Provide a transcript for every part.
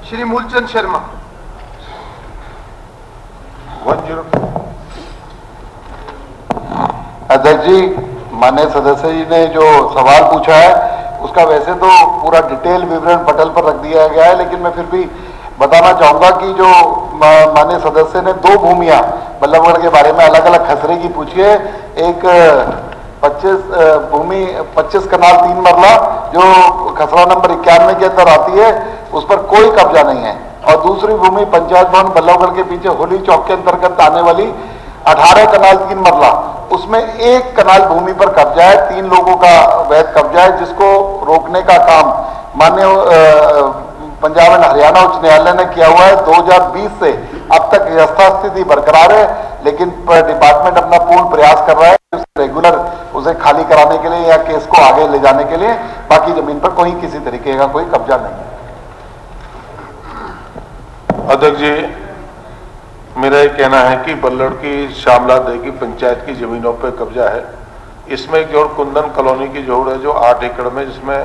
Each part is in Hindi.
श्री मूलचंद शर्मा। 10। अध्यक्ष जी, माननीय सदस्य जी ने जो सवाल पूछा है उसका वैसे तो पूरा डिटेल विवरण पटल पर रख दिया गया है, लेकिन मैं फिर भी बताना चाहूंगा कि जो माननीय सदस्य ने 2 भूमियां बल्लभगढ़ के बारे में अलग अलग खसरे की पूछी है। एक 25 कनाल 3 मरला जो खसरा नंबर 91 के अंदर आती है, उस पर कोई कब्जा नहीं है। और दूसरी भूमि पंचायत भवन बल्लभगढ़ के पीछे होली चौक के अंतर्गत आने वाली 18 कनाल 3 मरला, उसमें 1 कनाल भूमि पर कब्जा है। 3 लोगों का वैध कब्जा है, जिसको रोकने का काम माननीय पंजाब एंड हरियाणा उच्च न्यायालय ने किया हुआ है। 2020 से अब तक यथास्थिति बरकरार है, लेकिन डिपार्टमेंट अपना पूर्ण प्रयास कर रहा है रेगुलर उसे खाली कराने के लिए या केस को आगे ले जाने के लिए। बाकी जमीन पर कोई किसी तरीके का कोई कब्जा नहीं है। अध्यक्ष जी, मेरा ये कहना है कि बल्लड़ की श्यामला देगी पंचायत की जमीनों पर कब्जा है। इसमें एक जोड़ कुंदन कॉलोनी की जोड़ है जो 8 एकड़ में, जिसमें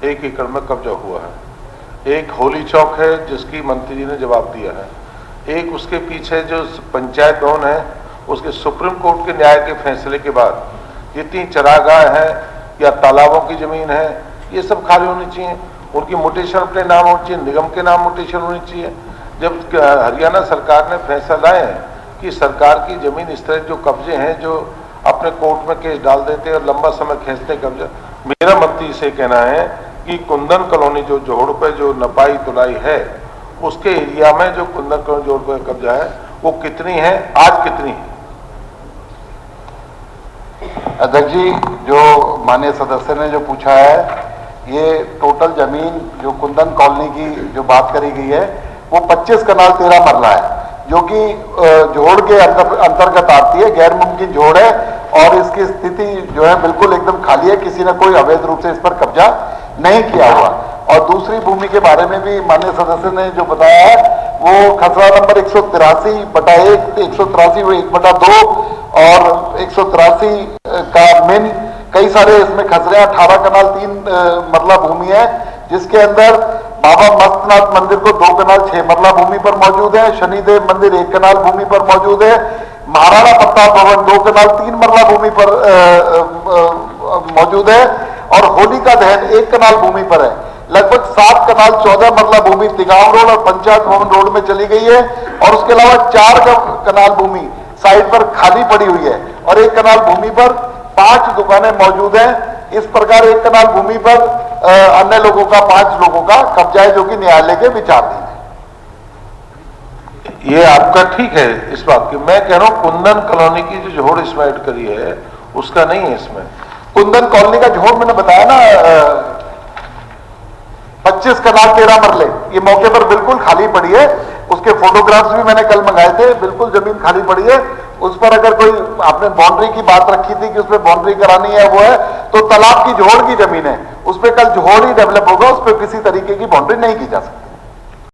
1 एकड़ में कब्जा हुआ है। एक होली चौक है जिसकी मंत्री जी ने जवाब दिया है। एक उसके पीछे जो पंचायत भवन है, उसके सुप्रीम कोर्ट के न्याय के फैसले के बाद जितनी चरागाह है या तालाबों की जमीन है, ये सब खाली होनी चाहिए। उनकी म्यूटेशन अपने नाम होनी चाहिए, निगम के नाम म्यूटेशन होनी चाहिए। जब हरियाणा सरकार ने फैसला लाए हैं कि सरकार की जमीन इस तरह जो कब्जे हैं जो अपने कोर्ट में केस डाल देते और लंबा समय खींचते कब्जा, मेरा मंत्री से कहना है कि कुंदन कॉलोनी जो जोड़ पे जो नपाई तुलाई है, उसके एरिया में जो कुंदन कॉलोनी जोड़ पे कब्जा है वो कितनी है, आज कितनी है? अध्यक्ष जी, जो माननीय सदस्य ने जो पूछा है, ये टोटल जमीन जो कुंदन कॉलोनी की जो बात करी गई है वो 25 कनाल 13 मरला है, जो कि जोड़ के अंतर्गत आती है। गैर मुमकिन जोड़ है और इसकी स्थिति जो है बिल्कुल एकदम खाली है, किसी ने कोई अवैध रूप से इस पर कब्जा नहीं किया हुआ। और दूसरी भूमि के बारे में भी माननीय सदस्य ने जो बताया है वो खसरा नंबर 183/1, 183/1/2 और 183 का मिन, कई सारे इसमें खसरे। 18 कनाल 3 मरला भूमि है, जिसके अंदर बाबा मस्तनाथ मंदिर को 2 कनाल 6 मरला भूमि पर मौजूद है, शनिदेव मंदिर 1 कनाल भूमि पर मौजूद है, महाराणा प्रताप भवन 2 कनाल 3 मरला भूमि पर मौजूद है, और होलिका दहन 1 कनाल भूमि पर है। लगभग 7 कनाल 14 मरला भूमि तिगांव रोड और पंचायत भवन रोड में चली गई है, और उसके अलावा 4 कनाल भूमि साइड पर खाली पड़ी हुई है, और 1 कनाल भूमि पर 5 दुकानें मौजूद हैं। इस प्रकार 1 कनाल भूमि पर अन्य लोगों का 5 लोगों का कब्जा है, जो कि न्यायालय के विचाराधीन है। ये आपका ठीक है इस बात की। मैं कह रहा हूं कुंदन कॉलोनी की जो जोड़ इसमें ऐड करी है उसका नहीं है इसमें। कुंदन कॉलोनी का जोड़ मैंने बताया ना, 25 कनाल 13 मरले, ये मौके पर बिल्कुल खाली पड़ी है। उसके फोटोग्राफ्स भी मैंने कल मंगाए थे, बिल्कुल जमीन खाली पड़ी है। उस पर अगर कोई आपने बाउंड्री की बात रखी थी कि उस पर बाउंड्री करानी है, वो है तो तालाब की जोड़ की जमीन है, उस पर कल जोड़ ही डेवलप होगा, उस पर किसी तरीके की बाउंड्री नहीं की जा सकती।